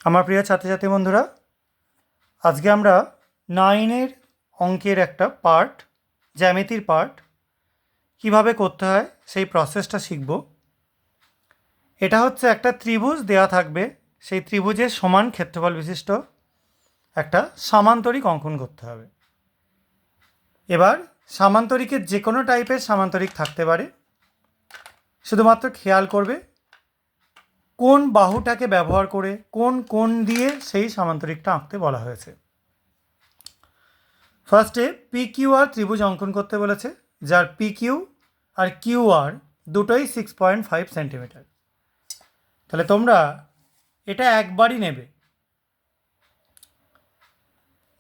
আমার প্রিয় ছাত্রছাত্রী বন্ধুরা, আজকে আমরা 9-এর অঙ্কের একটা পার্ট, জ্যামিতির পার্ট কিভাবে করতে হয় সেই প্রসেসটা শিখব। এটা হচ্ছে একটা ত্রিভুজ দেয়া থাকবে, সেই ত্রিভুজের সমান ক্ষেত্রফল বিশিষ্ট একটা সামান্তরিক অঙ্কন করতে হবে। এবার সামান্তরিকের যে কোনো টাইপের সামান্তরিক থাকতে পারে, শুধুমাত্র খেয়াল করবে কোন বাহুটাকে ব্যবহার করে কোন কোণ দিয়ে সেই সামান্তরিকটা আঁকতে বলা হয়েছে। ফার্স্টে PQR ত্রিভুজ অঙ্কন করতে বলেছে, যার PQ আর QR দুটোই 6.5 সেন্টিমিটার। তাহলে তোমরা এটা একবারই নেবে,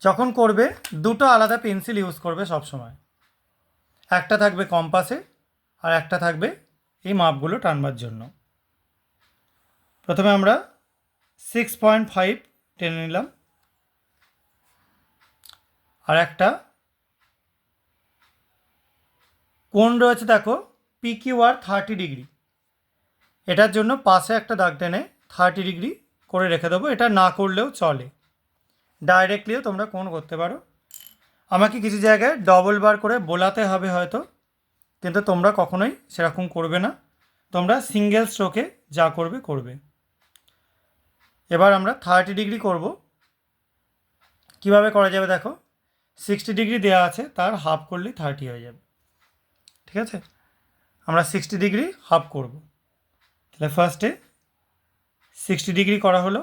যখন করবে দুটো আলাদা পেন্সিল ইউজ করবে সব সময়। একটা থাকবে কম্পাসে আর একটা থাকবে এই মাপগুলো টানবার জন্য। প্রথমে আমরা 6.5 টেনে নিলাম, আর একটা কোণ রয়েছে দেখো PQR 30 ডিগ্রি, এটার জন্য পাশে একটা দাগ টেনে 30 ডিগ্রি করে রেখে দেবো। এটা না করলেও চলে, ডাইরেক্টলিও তোমরা কোণ করতে পারো। আমাকে কিছু জায়গায় ডবল বার করে বোলাতে হবে হয়তো, কিন্তু তোমরা কখনোই সেরকম করবে না, তোমরা সিঙ্গেল স্ট্রোকে যা করবে করবে। এবার আমরা 30 ডিগ্রি করব। কিভাবে করা যাবে দেখো, 60 ডিগ্রি দেওয়া আছে, তার হাফ করলেই 30 হয়ে যাবে। ঠিক আছে, আমরা 60 ডিগ্রি হাফ করব। তাহলে ফার্স্টে 60 ডিগ্রি করা হলো,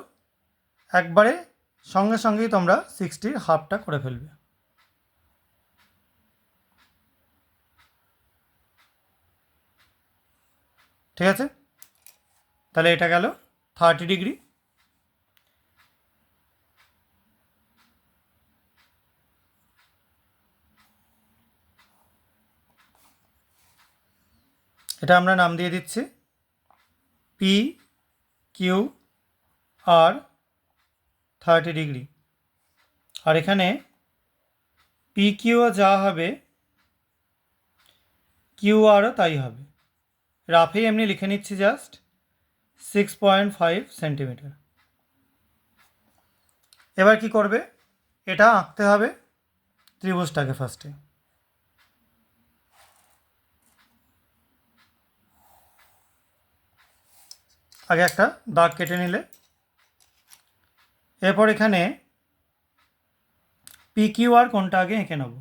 একবারে সঙ্গে সঙ্গেই তোমরা 60-র হাফটা করে ফেলবে। ঠিক আছে, তাহলে এটা গেল 30 ডিগ্রি। এটা আমরা নাম দিয়ে দিচ্ছি PQR 30 ডিগ্রি। আর এখানে PQও যা হবে QRও তাই হবে। রাফেই এমনি লিখে নিচ্ছি, জাস্ট 6.5 সেন্টিমিটার। এবার কি করবে, এটা আঁকতে হবে ত্রিভুজটাকে। ফার্স্টে আগে একটা দাগ কেটে নিলে, এরপর এখানে PQR কোনটা আগে এঁকে নেব।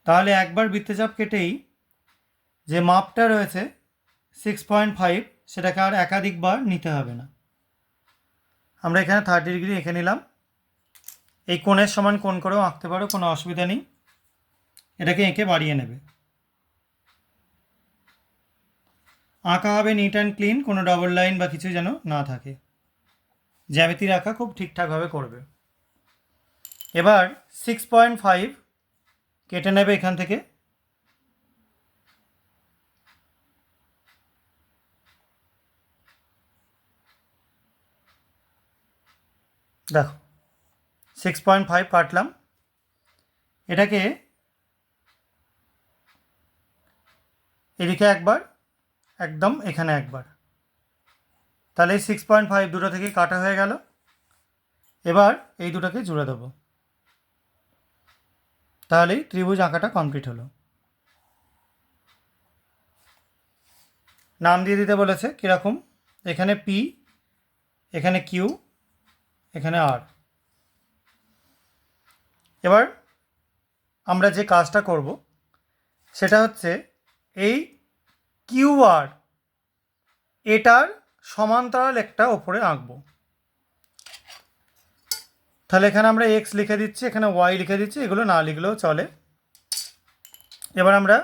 তাহলে একবার বৃত্তচাপ কেটেই যে মাপটা রয়েছে 6.5, সেটাকে আর একাধিকবার নিতে হবে না। আমরা এখানে 30 ডিগ্রি এঁকে নিলাম। এই কোণের সমান কোণ করেও আঁকতে পারো, কোনো অসুবিধা নেই। এটাকে এঁকে বাড়িয়ে নেবে। আঁকা হবে নিট অ্যান্ড ক্লিন, কোনো ডবল লাইন বা কিছু যেন না থাকে। জ্যামিতির আঁকা খুব ঠিকঠাকভাবে করবে। এবার 6.5 কেটে নেবে এখান থেকে। দেখো 6.5 কাটলাম। এটাকে এদিকে একবার, একদম এখানে একবার, তাহলে 6.5 দুটো থেকে কাটা হয়ে গেল। এবার এই দুটোকে জুড়ে দেবো, তাহলেই ত্রিভুজ আঁকাটা কমপ্লিট হলো। নাম দিয়ে দিতে বলেছে কীরকম, এখানে P, এখানে Q, এখানে R। এবার আমরা যে কাজটা করব সেটা হচ্ছে এই QR এটার সমান্তরাল একটা ওপরে আঁকবো। তাহলে এখানে আমরা X লিখে দিচ্ছি, এখানে Y লিখে দিচ্ছি, এগুলো না লিখলেও চলে। এবার আমরা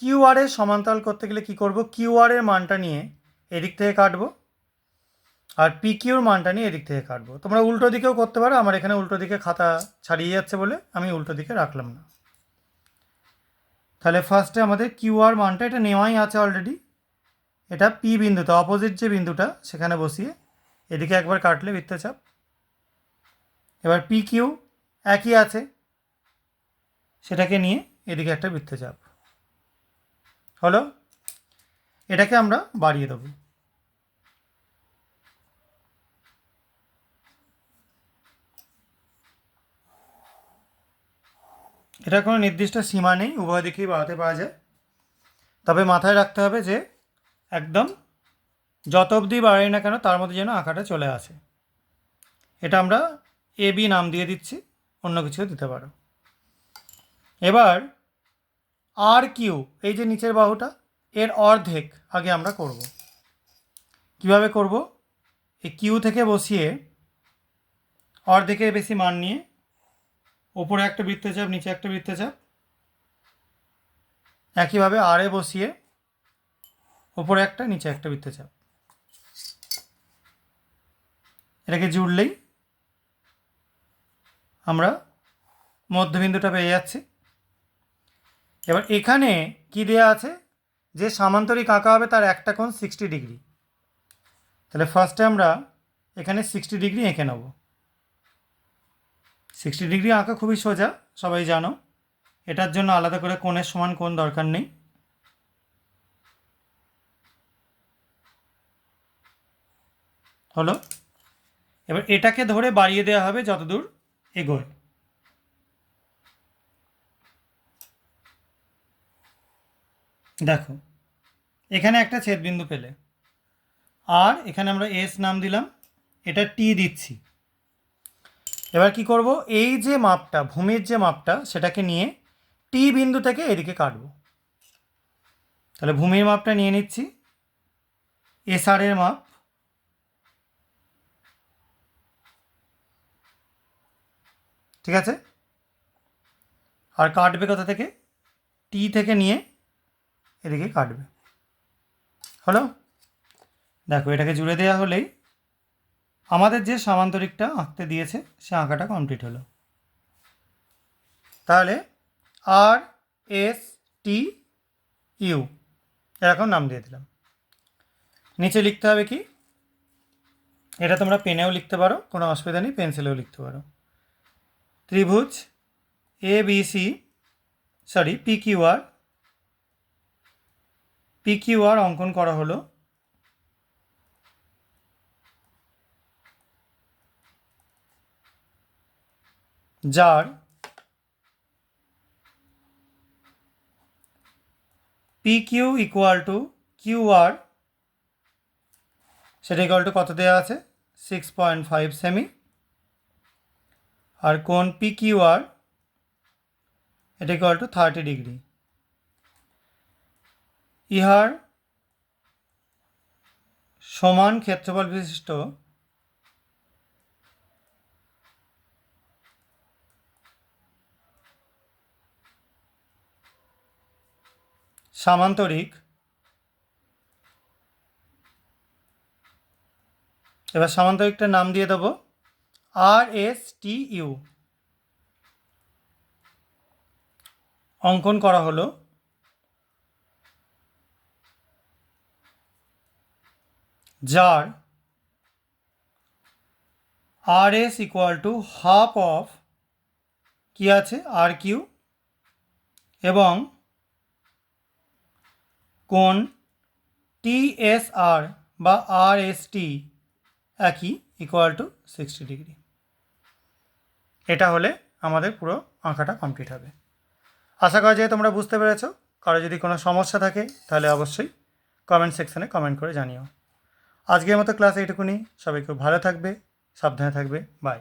QR এর সমান্তরাল করতে গেলে কি করব, QR এর মানটা নিয়ে এদিক থেকে কাটবো, আর PQর মানটা নিয়ে এদিক থেকে কাটবো। তোমরা উল্টো দিকেও করতে পারো, আমার এখানে উল্টো দিকে খাতা ছাড়িয়ে যাচ্ছে বলে আমি উল্টো দিকে রাখলাম না। তাহলে ফার্স্টে আমাদের QR মানটা, এটা নেওয়াই আছে অলরেডি, এটা P বিন্দুতে অপোজিট যে বিন্দুটা সেখানে বসিয়ে এদিকে একবার কাটলে বৃত্তচাপ। এবার PQ একই আছে, সেটাকে নিয়ে এদিকে একটা বৃত্তচাপ হলো। এটাকে আমরা বাড়িয়ে দেবো। এটা কোনো নির্দিষ্ট সীমা নেই, উভয় দিকেই বাড়াতে পারা যায়। তবে মাথায় রাখতে হবে যে একদম যত অবধি বাড়াই না কেন তার মধ্যে যেন আঁকাটা চলে আসে। এটা আমরা এ বি নাম দিয়ে দিচ্ছি, অন্য কিছুও দিতে পারো। এবার আর কিউ, এই যে নিচের বাহুটা, এর অর্ধেক আগে আমরা করব। কিভাবে করব? এই কিউ থেকে বসিয়ে অর্ধেকের বেশি মান নিয়ে ওপরে একটা বৃত্তচাপ, নিচে একটা বৃত্তচাপ, একইভাবে আরে বসিয়ে ওপরে একটা, নিচে একটা বৃত্তচাপ, এটাকে জুড়লেই আমরা মধ্যবিন্দুটা পেয়ে যাচ্ছি। এবার এখানে কি দেয়া আছে, যে সামান্তরিক আঁকা হবে তার একটা কোণ 60 ডিগ্রি। তাহলে ফার্স্টে আমরা এখানে 60 ডিগ্রি এঁকে নেব। 60 ডিগ্রি আঁকা খুবই সোজা, সবাই জানো। এটার জন্য আলাদা করে কোণের সমান কোণ দরকার নেই। হলো। এবার এটাকে ধরে বাড়িয়ে দেওয়া হবে যতদূর এগোয়। দেখো এখানে একটা ছেদবিন্দু পেলে, আর এখানে আমরা এস নাম দিলাম, এটা টি দিচ্ছি। এবার কি করব, এই যে মাপটা, ভূমির যে মাপটা, সেটাকে নিয়ে টি বিন্দু থেকে এদিকে কাটবো। তাহলে ভূমির মাপটা নিয়ে নিচ্ছি, এস আর এর মাপ, ঠিক আছে। আর কাটবে কোথা থেকে? টি থেকে নিয়ে এদিকে কাটবে। হলো। দেখো এটাকে জুড়ে দেওয়া হলেই আমাদের যে সামান্তরিকটা আঁকতে দিয়েছে সে আঁকাটা কমপ্লিট হলো। তাহলে আর এস টি ইউ এরকম নাম দিয়ে দিলাম। নিচে লিখতে হবে কি, এটা তোমরা পেনেও লিখতে পারো, কোনো অসুবিধা নেই, পেন্সিলেও লিখতে পারো। ত্রিভুজ A B C, sorry P Q R অঙ্কন করা হলো। যার P Q equal to Q R, সেটা ইকুয়াল টু কত দেওয়া আছে? 6.5 সেমি। আর কোণ পি কিউ আর এটা ইকুয়াল টু 30 ডিগ্রি। ইহার সমান ক্ষেত্রফল বিশিষ্ট সামান্তরিক, এবার সামান্তরিকটার নাম দিয়ে দেবো আর এস টি ইউ, অঙ্কন করা হলো। যার R S equal to half of কি আছে আর কিউ, এবং কোণ টি এস আর বা আর এস টি একই, ইকুয়াল টু 60 ডিগ্রি। এটা হলে আমাদের পুরো আঁকাটা কমপ্লিট হবে। আশা করা যায় তোমরা বুঝতে পেরেছো। কারো যদি কোনো সমস্যা থাকে তাহলে অবশ্যই কমেন্ট সেকশানে কমেন্ট করে জানিও। আজকের মতো ক্লাস এইটুকুনি। সবাই খুব ভালো থাকবে, সাবধানে থাকবে। বাই।